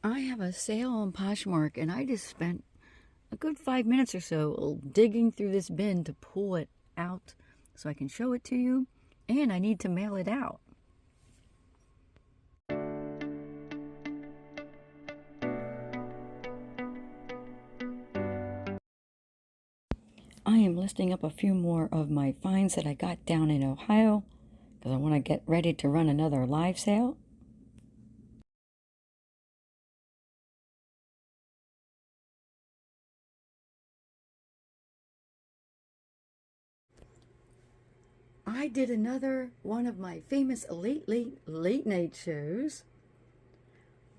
I have a sale on Poshmark, and I just spent a good 5 minutes or so digging through this bin to pull it out so I can show it to you, and I need to mail it out. I am listing up a few more of my finds that I got down in Ohio because I want to get ready to run another live sale. I did another one of my famous late night shows.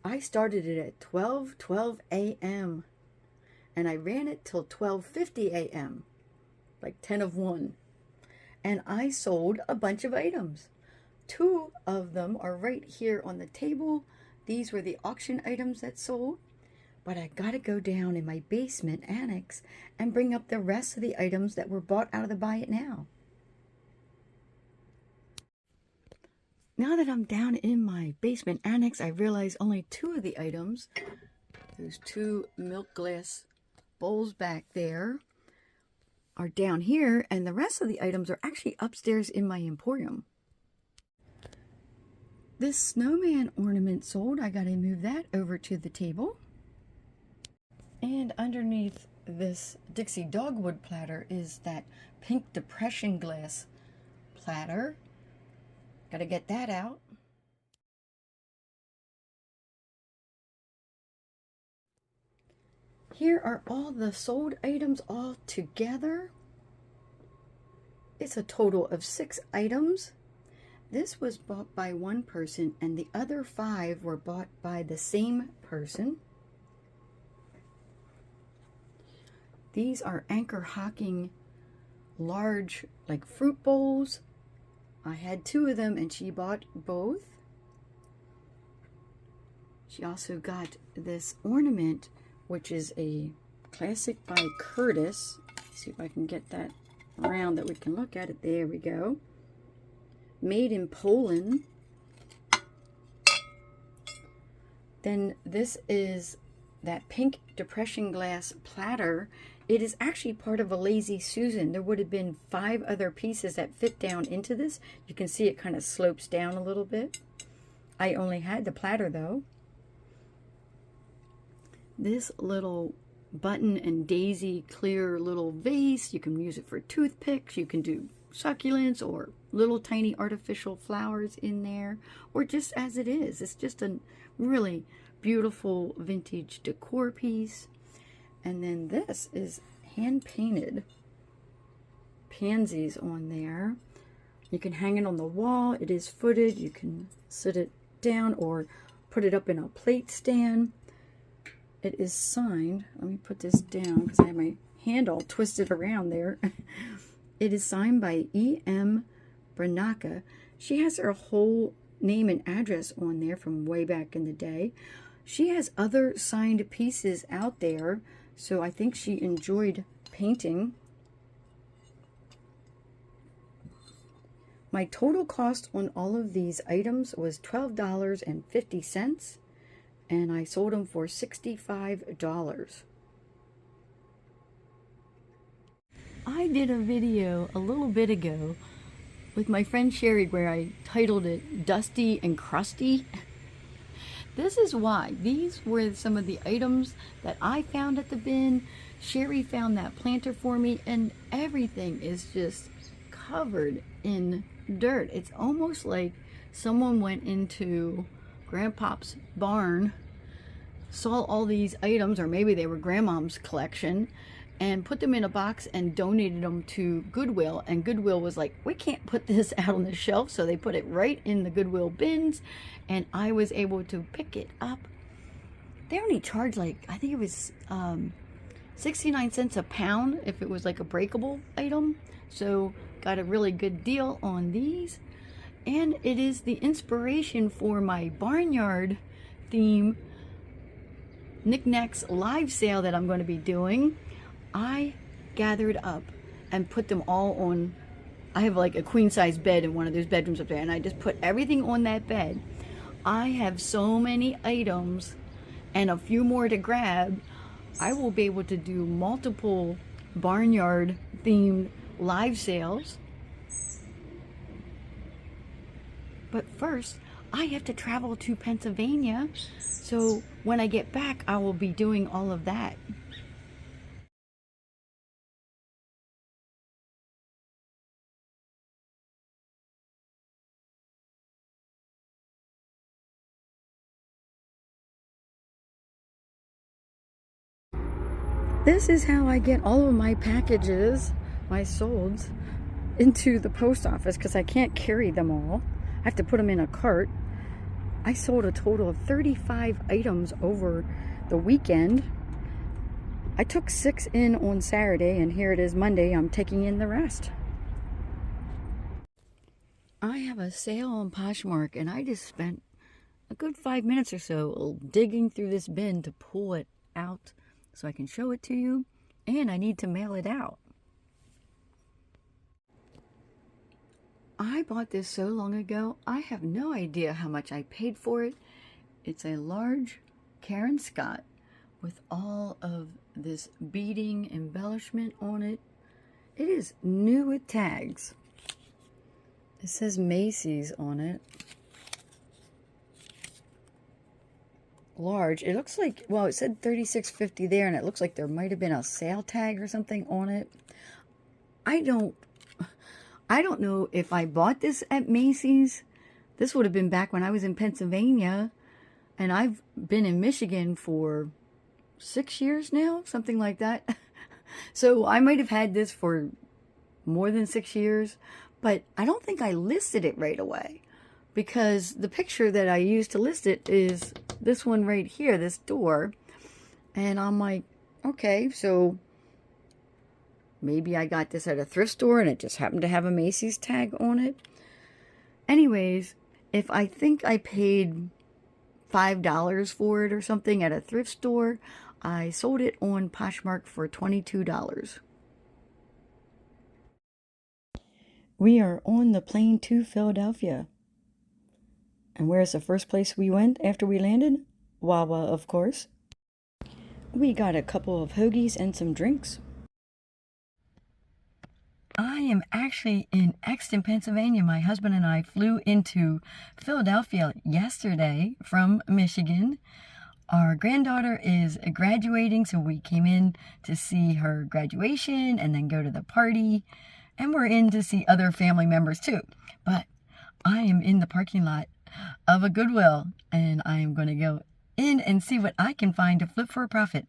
I started it at 12 a.m. and I ran it till 12:50 a.m. like 10 of 1. And I sold a bunch of items. 2 of them are right here on the table. These were the auction items that sold. But I gotta go down in my basement annex and bring up the rest of the items that were bought out of the Buy It Now. Now that I'm down in my basement annex, I realize only 2 of the items, those 2 milk glass bowls back there, are down here, and the rest of the items are actually upstairs in my emporium. This snowman ornament sold. I gotta move that over to the table. And underneath this Dixie Dogwood platter is that pink depression glass platter. Gotta get that out. Here are all the sold items all together. It's a total of 6 items. This was bought by one person and the other 5 were bought by the same person. These are Anchor Hocking large like fruit bowls. I had 2 of them and she bought both. She also got this ornament, which is a classic by Curtis. Let's see if I can get that around that we can look at it. There we go. Made in Poland. Then this is that pink depression glass platter. It is actually part of a Lazy Susan. There would have been 5 other pieces that fit down into this. You can see it kind of slopes down a little bit. I only had the platter though. This little button and daisy clear little vase, you can use it for toothpicks, you can do succulents or little tiny artificial flowers in there, or just as it is. It's just a really beautiful vintage decor piece. And then this is hand painted pansies on there. You can hang it on the wall. It is footed. You can sit it down or put it up in a plate stand. It is signed. Let me put this down because I have my hand all twisted around there. It is signed by E.M. Branaka. She has her whole name and address on there from way back in the day. She has other signed pieces out there, so I think she enjoyed painting. My total cost on all of these items was $12.50, and I sold them for $65. I did a video a little bit ago with my friend Sherry where I titled it Dusty and Crusty. This is why. These were some of the items that I found at the bin. Sherry found that planter for me, and everything is just covered in dirt. It's almost like someone went into Grandpa's barn, saw all these items, or maybe they were Grandmom's collection, and put them in a box and donated them to Goodwill. And Goodwill was like, we can't put this out on the shelf, so they put it right in the Goodwill bins, and I was able to pick it up. They only charged like, I think it was 69 cents a pound if it was like a breakable item. So got a really good deal on these. And it is the inspiration for my barnyard theme knickknacks live sale that I'm going to be doing. I gathered up and put them all on. I have like a queen size bed in one of those bedrooms up there, and I just put everything on that bed. I have so many items and a few more to grab, I will be able to do multiple barnyard themed live sales. But first, I have to travel to Pennsylvania, so when I get back, I will be doing all of that. This is how I get all of my packages, my SOLDS, into the post office because I can't carry them all. I have to put them in a cart. I sold a total of 35 items over the weekend. I took 6 in on Saturday, and here it is Monday. I'm taking in the rest. I have a sale on Poshmark, and I just spent a good 5 minutes or so digging through this bin to pull it out so I can show it to you, and I need to mail it out. I bought this so long ago, I have no idea how much I paid for it. It's a large Karen Scott with all of this beading embellishment on it. It is new with tags. It says Macy's on it. Large. It looks like, well, it said $36.50 there, and it looks like there might have been a sale tag or something on it. I don't know if I bought this at Macy's. This would have been back when I was in Pennsylvania, and I've been in Michigan for 6 years now, something like that. So I might have had this for more than 6 years, but I don't think I listed it right away, because the picture that I used to list it is this one right here, this door. And I'm like, okay, so maybe I got this at a thrift store and it just happened to have a Macy's tag on it. Anyways, if I think I paid $5 for it or something at a thrift store, I sold it on Poshmark for $22. We are on the plane to Philadelphia. And where's the first place we went after we landed? Wawa, of course. We got a couple of hoagies and some drinks. I am actually in Exton, Pennsylvania. My husband and I flew into Philadelphia yesterday from Michigan. Our granddaughter is graduating, so we came in to see her graduation and then go to the party. And we're in to see other family members too. But I am in the parking lot of a Goodwill, and I am going to go in and see what I can find to flip for a profit.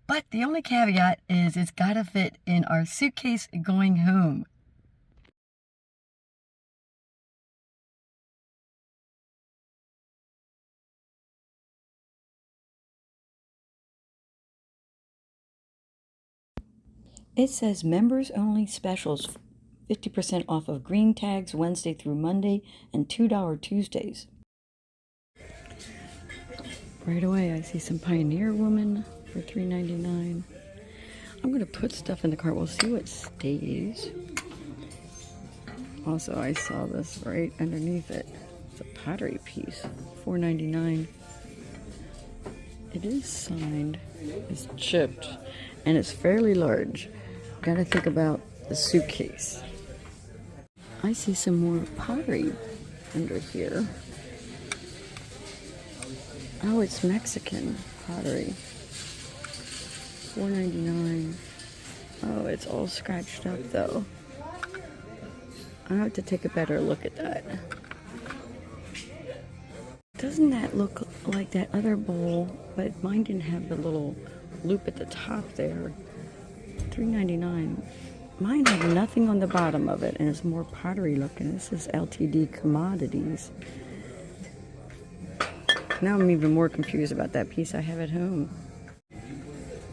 But the only caveat is it's got to fit in our suitcase going home. It says members only specials, 50% off of green tags Wednesday through Monday and $2 Tuesdays. Right away I see some Pioneer Woman for $3.99. I'm going to put stuff in the cart. We'll see what stays. Also, I saw this right underneath it. It's a pottery piece, $4.99. It is signed. It's chipped, and it's fairly large. Gotta think about the suitcase. I see some more pottery under here. Oh, it's Mexican pottery. $4.99. Oh, it's all scratched up though. I have to take a better look at that. Doesn't that look like that other bowl? But mine didn't have the little loop at the top there. $3.99. Mine had nothing on the bottom of it, and it's more pottery looking. This is LTD Commodities. Now I'm even more confused about that piece I have at home.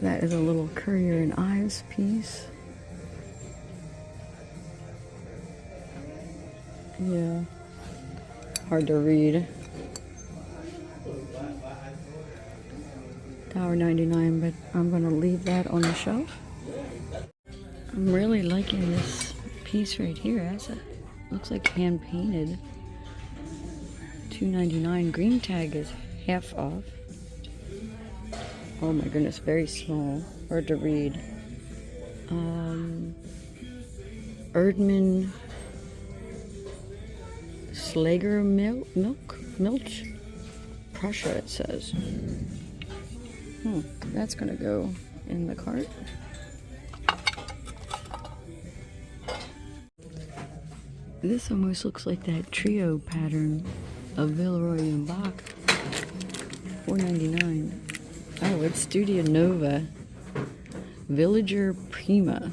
That is a little Currier and Ives piece. Yeah, hard to read. $1.99, but I'm going to leave that on the shelf. I'm really liking this piece right here. Looks like hand painted. $2.99. Green tag is half off. Oh my goodness, very small. Hard to read. Erdman Slager Milch? Prussia, it says. That's gonna go in the cart. This almost looks like that trio pattern of Villeroy and Bach. $4.99. Oh, it's Studio Nova. Villager Prima.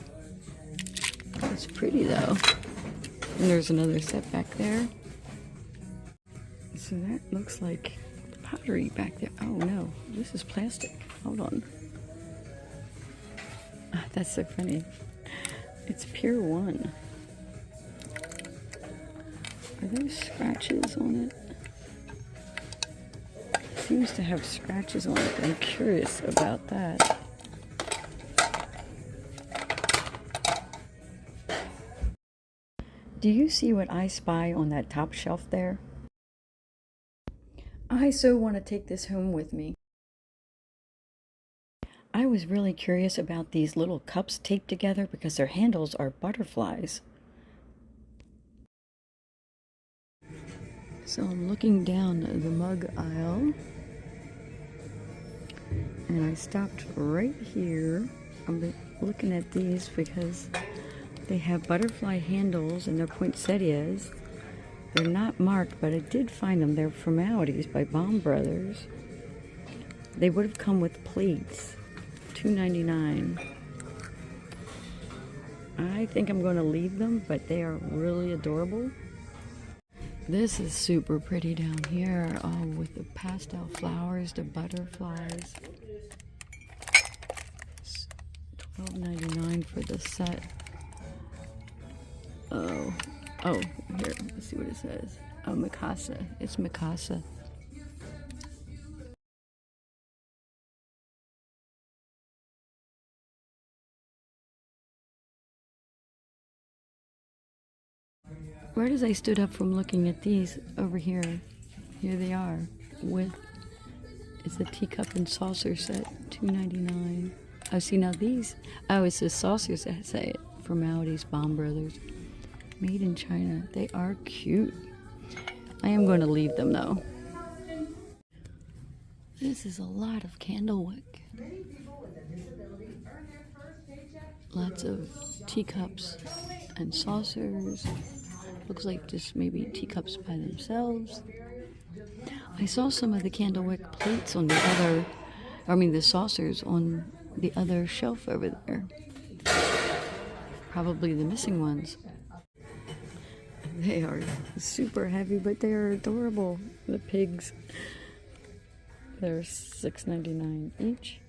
It's pretty though. And there's another set back there. So that looks like pottery back there. Oh no, this is plastic. Hold on. That's so funny. It's Pier 1. Are there scratches on it? It seems to have scratches on it. I'm curious about that. Do you see what I spy on that top shelf there? I so want to take this home with me. I was really curious about these little cups taped together because their handles are butterflies. So I'm looking down the mug aisle and I stopped right here. I'm looking at these because they have butterfly handles and they're poinsettias. They're not marked, but I did find them. They're Formalities by Baum Brothers. They would have come with plates. $2.99. I think I'm going to leave them, but they are really adorable. This is super pretty down here. Oh, with the pastel flowers, the butterflies. $12.99 for the set. Oh, here, let's see what it says. Oh, Mikasa. It's Mikasa. Right as I stood up from looking at these over here they are with, it's a teacup and saucer set, $2.99. Oh, see now these, it's the saucers that say it. Formalities, Baum Brothers. Made in China. They are cute. I am going to leave them though. This is a lot of candlewick. Lots of teacups and saucers. Looks like just maybe teacups by themselves. I saw some of the candlewick plates on the saucers on the other shelf over there. Probably the missing ones. They are super heavy, but they are adorable. The pigs. They're $6.99 each.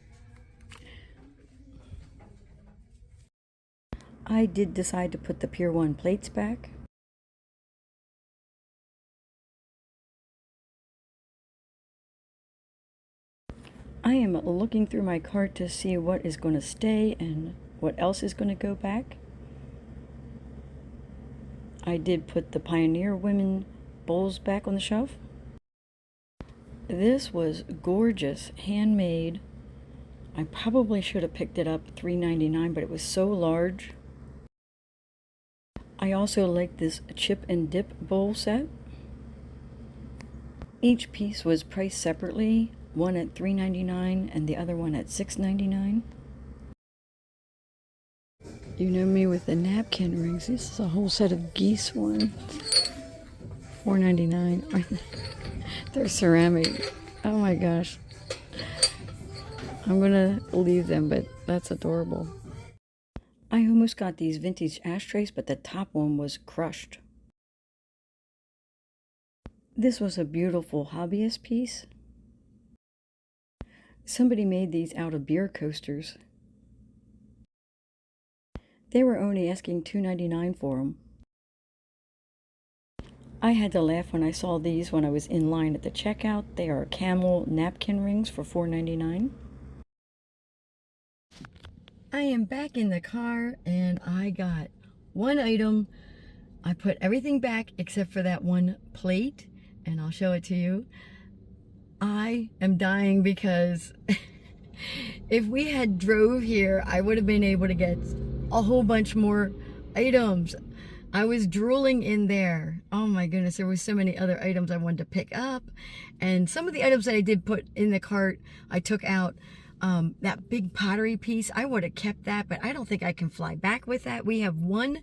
I did decide to put the Pier 1 plates back. I am looking through my cart to see what is going to stay and what else is going to go back. I did put the Pioneer Women bowls back on the shelf. This was gorgeous, handmade. I probably should have picked it up $3.99, but it was so large. I also like this chip and dip bowl set. Each piece was priced separately, one at $3.99 and the other one at $6.99. You know me with the napkin rings. This is a whole set of geese ones. $4.99. They're ceramic. Oh my gosh. I'm gonna leave them, but that's adorable. I almost got these vintage ashtrays, but the top one was crushed. This was a beautiful hobbyist piece. Somebody made these out of beer coasters. They were only asking $2.99 for them. I had to laugh when I saw these when I was in line at the checkout. They are camel napkin rings for $4.99. I am back in the car and I got one item. I put everything back except for that one plate, and I'll show it to you. I am dying because If we had drove here, I would have been able to get a whole bunch more items. I was drooling in there. Oh my goodness, there were so many other items I wanted to pick up. And some of the items that I did put in the cart, I took out. That big pottery piece, I would have kept that, but I don't think I can fly back with that. We have one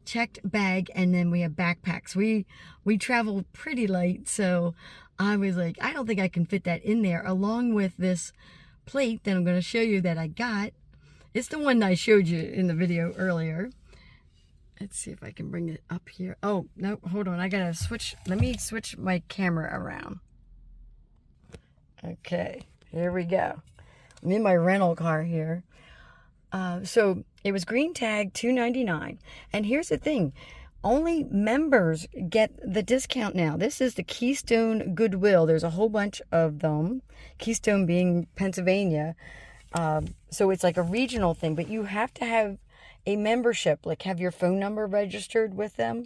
checked bag and then we have backpacks. We travel pretty light, so I was like, I don't think I can fit that in there, along with this plate that I'm going to show you that I got. It's the one I showed you in the video earlier. Let's see if I can bring it up here. Oh, no, hold on. I got to switch. Let me switch my camera around. Okay, here we go. I'm in my rental car here. So it was green tag $2.99. And here's the thing. Only members get the discount now. This is the Keystone Goodwill. There's a whole bunch of them. Keystone being Pennsylvania. So it's like a regional thing. But you have to have a membership. Like have your phone number registered with them.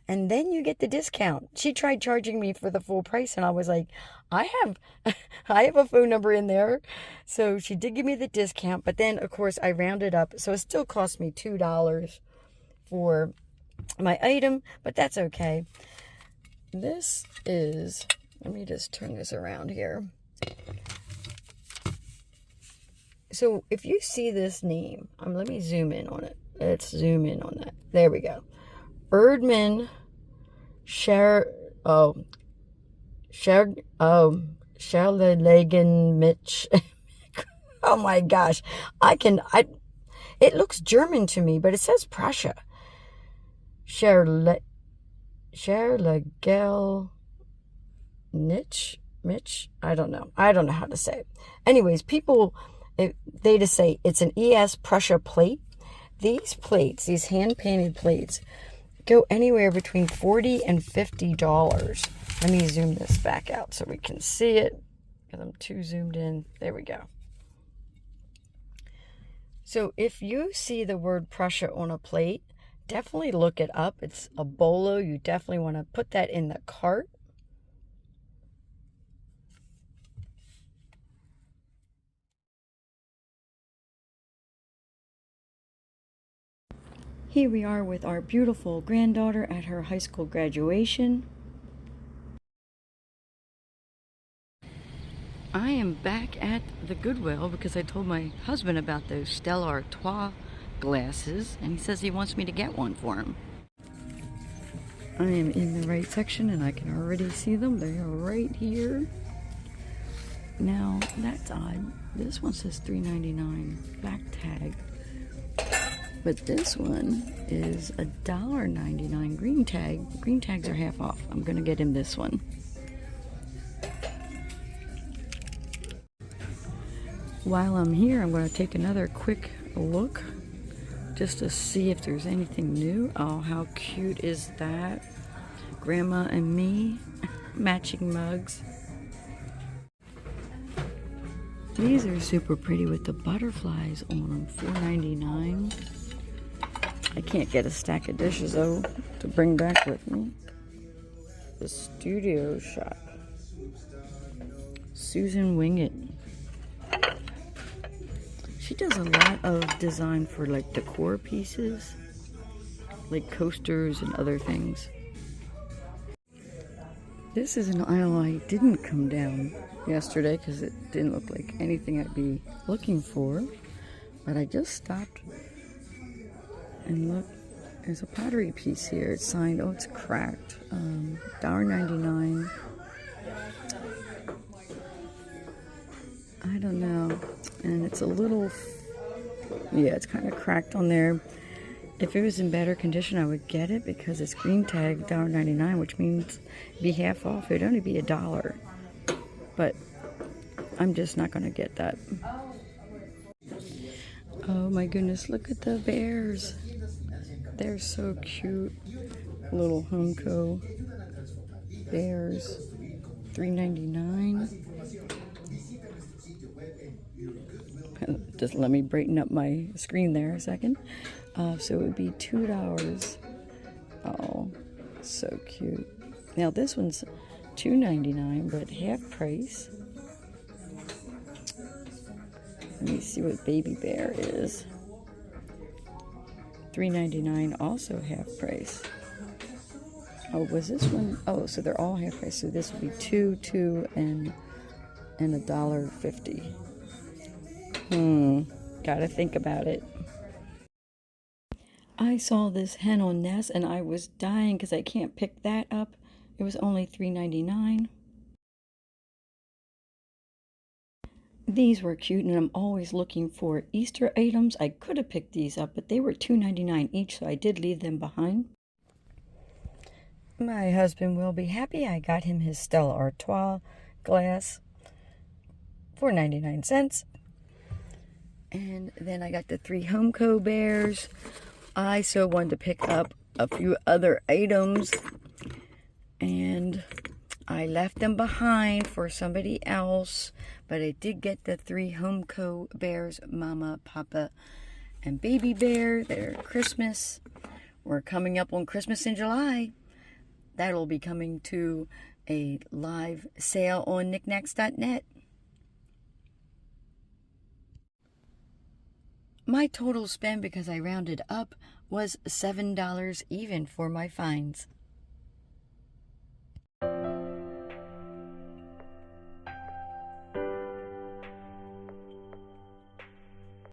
And then you get the discount. She tried charging me for the full price. And I was like, I have a phone number in there. So she did give me the discount. But then, of course, I rounded up. So it still cost me $2 for my item, but that's okay. This is, let me just turn this around here. So if you see this name, let me zoom in on it. Let's zoom in on that. There we go. Erdman Scherlegen Mitch. Oh my gosh. It looks German to me, but it says Prussia. Scherlegel Mitch. I don't know how to say it. Anyways, they just say it's an ES Prussia plate. These plates, these hand-painted plates, go anywhere between $40 and $50. Let me zoom this back out so we can see it, because I'm too zoomed in. There we go. So if you see the word Prussia on a plate, definitely look it up. It's a bolo. You definitely want to put that in the cart. Here we are with our beautiful granddaughter at her high school graduation. I am back at the Goodwill because I told my husband about those Stella Artois glasses, and he says he wants me to get one for him. I am in the right section and I can already see them. They are right here. Now, that's odd. This one says $3.99 black tag. But this one is $1.99 green tag. Green tags are half off. I'm going to get him this one. While I'm here, I'm going to take another quick look just to see if there's anything new. Oh, how cute is that? Grandma and me, matching mugs. These are super pretty with the butterflies on them, $4.99. I can't get a stack of dishes though to bring back with me. The Studio Shop. Susan Wingett. She does a lot of design for like decor pieces, like coasters and other things. This is an aisle I didn't come down yesterday because it didn't look like anything I'd be looking for. But I just stopped and look. There's a pottery piece here. It's signed. Oh, it's cracked. $1.99. I don't know. And it's a little, yeah, it's kind of cracked on there. If it was in better condition, I would get it because it's green tag $1.99, which means it'd be half off. It'd only be $1. But I'm just not going to get that. Oh my goodness, look at the bears. They're so cute. Little Humco bears. $3.99. Just let me brighten up my screen there a second. So it would be $2. Oh, so cute. Now this one's $2.99, but half price. Let me see what Baby Bear is. $3.99, also half price. Oh, was this one? Oh, so they're all half price. So this would be $2, and $1.50. Gotta think about it. I saw this hen on Nest and I was dying because I can't pick that up. It was only $3.99. These were cute, and I'm always looking for Easter items. I could have picked these up, but they were $2.99 each, so I did leave them behind. My husband will be happy. I got him his Stella Artois glass for 99¢. And then I got the 3 Homeco bears. I so wanted to pick up a few other items, and I left them behind for somebody else, but I did get the 3 Homeco bears, Mama, Papa, and Baby Bear. They're Christmas. We're coming up on Christmas in July. That'll be coming to a live sale on knickknacks.net. My total spend, because I rounded up, was $7 even for my finds.